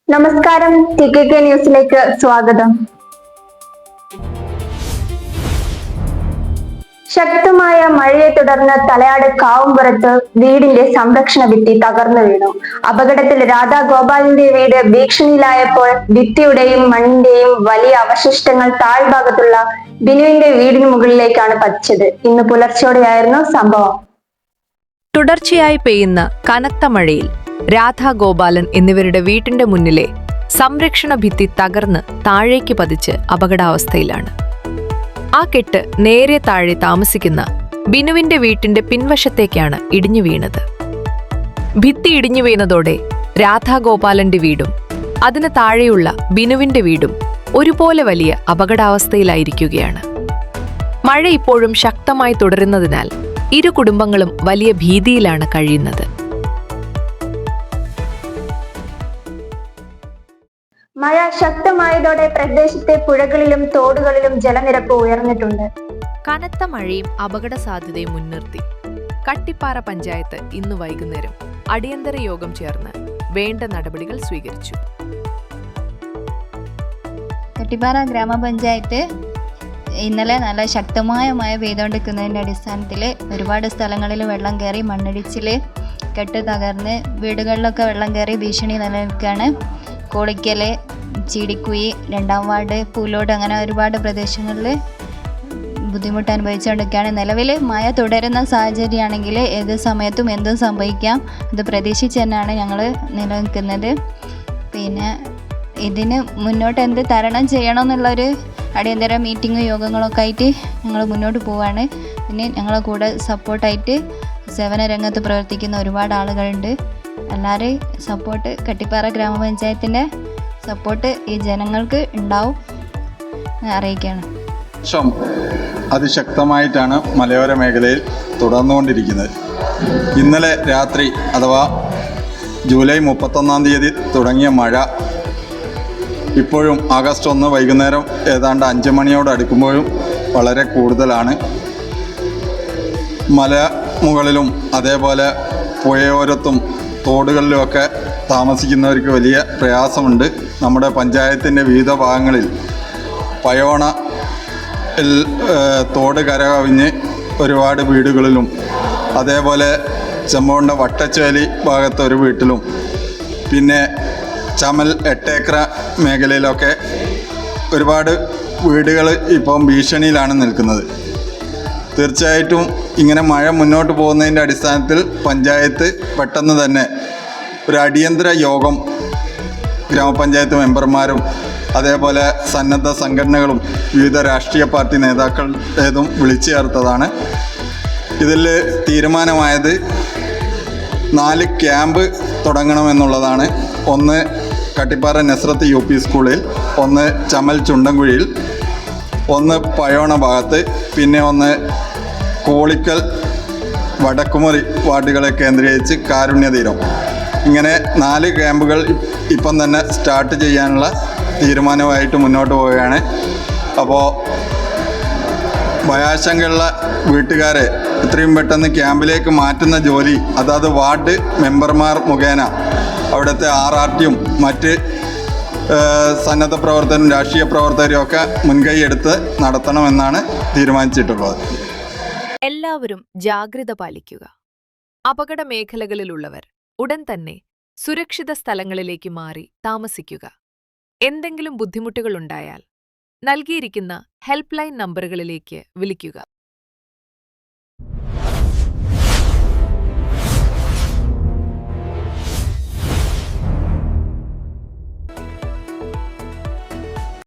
നമസ്കാരം, TKK ന്യൂസിലേക്ക് സ്വാഗതം. ശക്തമായ മഴയെ തുടർന്ന് തലയാട് കാവുംപുറത്ത് വീടിന്റെ സംരക്ഷണ ഭിത്തി തകർന്നു വീണു. അപകടത്തിൽ രാധാഗോപാലിന്റെ വീട് ഭീഷണിയിലായപ്പോൾ ഭിത്തിയുടെയും മണ്ണിന്റെയും വലിയ അവശിഷ്ടങ്ങൾ താഴ്ഭാഗത്തുള്ള ബിനുവിന്റെ വീടിന് മുകളിലേക്കാണ് പതിച്ചത്. ഇന്ന് പുലർച്ചെയോടെയായിരുന്നു സംഭവം. തുടർച്ചയായി പെയ്യുന്ന കനത്ത മഴയിൽ രാധാഗോപാലൻ എന്നിവരുടെ വീട്ടിന്റെ മുന്നിലെ സംരക്ഷണ ഭിത്തി തകർന്ന് താഴേക്ക് പതിച്ച് അപകടാവസ്ഥയിലാണ്. ആ കെട്ട് നേരെ താഴെ താമസിക്കുന്ന ബിനുവിന്റെ വീട്ടിന്റെ പിൻവശത്തേക്കാണ് ഇടിഞ്ഞു വീണത്. ഭിത്തി ഇടിഞ്ഞു വീണതോടെ രാധാഗോപാലന്റെ വീടും അതിന് താഴെയുള്ള ബിനുവിന്റെ വീടും ഒരുപോലെ വലിയ അപകടാവസ്ഥയിലായിരിക്കുകയാണ്. മഴ ഇപ്പോഴും ശക്തമായി തുടരുന്നതിനാൽ ഇരു കുടുംബങ്ങളും വലിയ ഭീതിയിലാണ് കഴിയുന്നത്. മഴ ശക്തമായതോടെ പ്രദേശത്തെ പുഴകളിലും തോടുകളിലും ജലനിരപ്പ് ഉയർന്നിട്ടുണ്ട്. കനത്ത മഴയും അപകട സാധ്യതയും മുൻനിർത്തി കട്ടിപ്പാറ പഞ്ചായത്ത് ഇന്ന് വൈകുന്നേരം അടിയന്തര യോഗം ചേർന്ന് വേണ്ട നടപടികൾ സ്വീകരിച്ചു. കട്ടിപ്പാറ ഗ്രാമപഞ്ചായത്ത് ഇന്നലെ നല്ല ശക്തമായ മഴ പെയ്തുകൊണ്ടിരിക്കുന്നതിൻ്റെ അടിസ്ഥാനത്തിൽ ഒരുപാട് സ്ഥലങ്ങളിൽ വെള്ളം കയറി, മണ്ണിടിച്ചിൽ, കെട്ട് തകർന്ന് വീടുകളിലൊക്കെ വെള്ളം കയറി ഭീഷണി നിലനിൽക്കുകയാണ്. കോളിക്കൽ, ചീടിക്കുഴി, 2-ാം വാർഡ്, പൂലോട് അങ്ങനെ ഒരുപാട് പ്രദേശങ്ങളിൽ ബുദ്ധിമുട്ട് അനുഭവിച്ചുകൊണ്ടിരിക്കുകയാണ്. നിലവിൽ മഴ തുടരുന്ന സാഹചര്യമാണെങ്കിൽ ഏത് സമയത്തും എന്തും സംഭവിക്കാം. അത് പ്രതീക്ഷിച്ച് തന്നെയാണ് ഞങ്ങൾ നിലനിൽക്കുന്നത്. പിന്നെ ഇതിന് മുന്നോട്ട് എന്ത് തരണം ചെയ്യണമെന്നുള്ളൊരു അടിയന്തര മീറ്റിങ്ങും യോഗങ്ങളൊക്കെ ആയിട്ട് ഞങ്ങൾ മുന്നോട്ട് പോവുകയാണ്. പിന്നെ ഞങ്ങളെ കൂടെ സപ്പോർട്ടായിട്ട് സേവന രംഗത്ത് പ്രവർത്തിക്കുന്ന ഒരുപാട് ആളുകളുണ്ട്. എല്ലാവരെയും സപ്പോർട്ട്, കട്ടിപ്പാറ ഗ്രാമപഞ്ചായത്തിൻ്റെ സപ്പോർട്ട് ഈ ജനങ്ങൾക്ക് ഉണ്ടാവും അറിയിക്കുകയാണ്. അതിശക്തമായിട്ടാണ് മലയോര മേഖലയിൽ തുടർന്നുകൊണ്ടിരിക്കുന്നത്. ഇന്നലെ രാത്രി അഥവാ ജൂലൈ 31-ാം തീയതി തുടങ്ങിയ മഴ ഇപ്പോഴും ആഗസ്റ്റ് 1 വൈകുന്നേരം ഏതാണ്ട് 5 മണിയോട് അടുക്കുമ്പോഴും വളരെ കൂടുതലാണ്. മല മുകളിലും അതേപോലെ പുഴയോരത്തും തോടുകളിലുമൊക്കെ താമസിക്കുന്നവർക്ക് വലിയ പ്രയാസമുണ്ട്. നമ്മുടെ പഞ്ചായത്തിൻ്റെ വിവിധ ഭാഗങ്ങളിൽ പയോണ തോട് കരകവിഞ്ഞ് ഒരുപാട് വീടുകളിലും, അതേപോലെ ചെമ്മോണ്ട വട്ടച്ചേലി ഭാഗത്ത് ഒരു വീട്ടിലും, പിന്നെ ചമൽ 8 ഏക്കർ മേഖലയിലൊക്കെ ഒരുപാട് വീടുകൾ ഇപ്പം ഭീഷണിയിലാണ് നിൽക്കുന്നത്. തീർച്ചയായിട്ടും ഇങ്ങനെ മഴ മുന്നോട്ട് പോകുന്നതിൻ്റെ അടിസ്ഥാനത്തിൽ പഞ്ചായത്ത് പെട്ടെന്ന് തന്നെ ഒരു അടിയന്തര യോഗം ഗ്രാമപഞ്ചായത്ത് മെമ്പർമാരും അതേപോലെ സന്നദ്ധ സംഘടനകളും വിവിധ രാഷ്ട്രീയ പാർട്ടി നേതാക്കളുടേതും വിളിച്ചു ചേർത്തതാണ്. ഇതിൽ തീരുമാനമായത് 4 ക്യാമ്പ് തുടങ്ങണമെന്നുള്ളതാണ്. ഒന്ന് കട്ടിപ്പാറ നസ്രത്ത് UP സ്കൂളിൽ, ഒന്ന് ചമൽ ചുണ്ടൻകുഴിയിൽ, ഒന്ന് പയോണ ഭാഗത്ത്, പിന്നെ ഒന്ന് കോളിക്കൽ വടക്കുമുറി വാർഡുകളെ കേന്ദ്രീകരിച്ച് കാരുണ്യതീരം. ഇങ്ങനെ 4 ക്യാമ്പുകൾ ഇപ്പം തന്നെ സ്റ്റാർട്ട് ചെയ്യാനുള്ള തീരുമാനമായിട്ട് മുന്നോട്ട് പോവുകയാണ്. അപ്പോൾ ഭയാശങ്കയുള്ള വീട്ടുകാരെ എത്രയും പെട്ടെന്ന് ക്യാമ്പിലേക്ക് മാറ്റുന്ന ജോലി അതാത് വാർഡ് മെമ്പർമാർ മുഖേന അവിടുത്തെ RRTയും മറ്റ് സന്നദ്ധ പ്രവർത്തകരും രാഷ്ട്രീയ പ്രവർത്തകരും ഒക്കെ മുൻകൈ എടുത്ത് നടത്തണമെന്നാണ് തീരുമാനിച്ചിട്ടുള്ളത്. എല്ലാവരും ജാഗ്രത പാലിക്കുക. അപകട മേഖലകളിലുള്ളവർ ഉടൻ തന്നെ സുരക്ഷിത സ്ഥലങ്ങളിലേക്ക് മാറി താമസിക്കുക. എന്തെങ്കിലും ബുദ്ധിമുട്ടുകളുണ്ടായാൽ നൽകിയിരിക്കുന്ന ഹെൽപ്പ് ലൈൻ നമ്പറുകളിലേക്ക് വിളിക്കുക.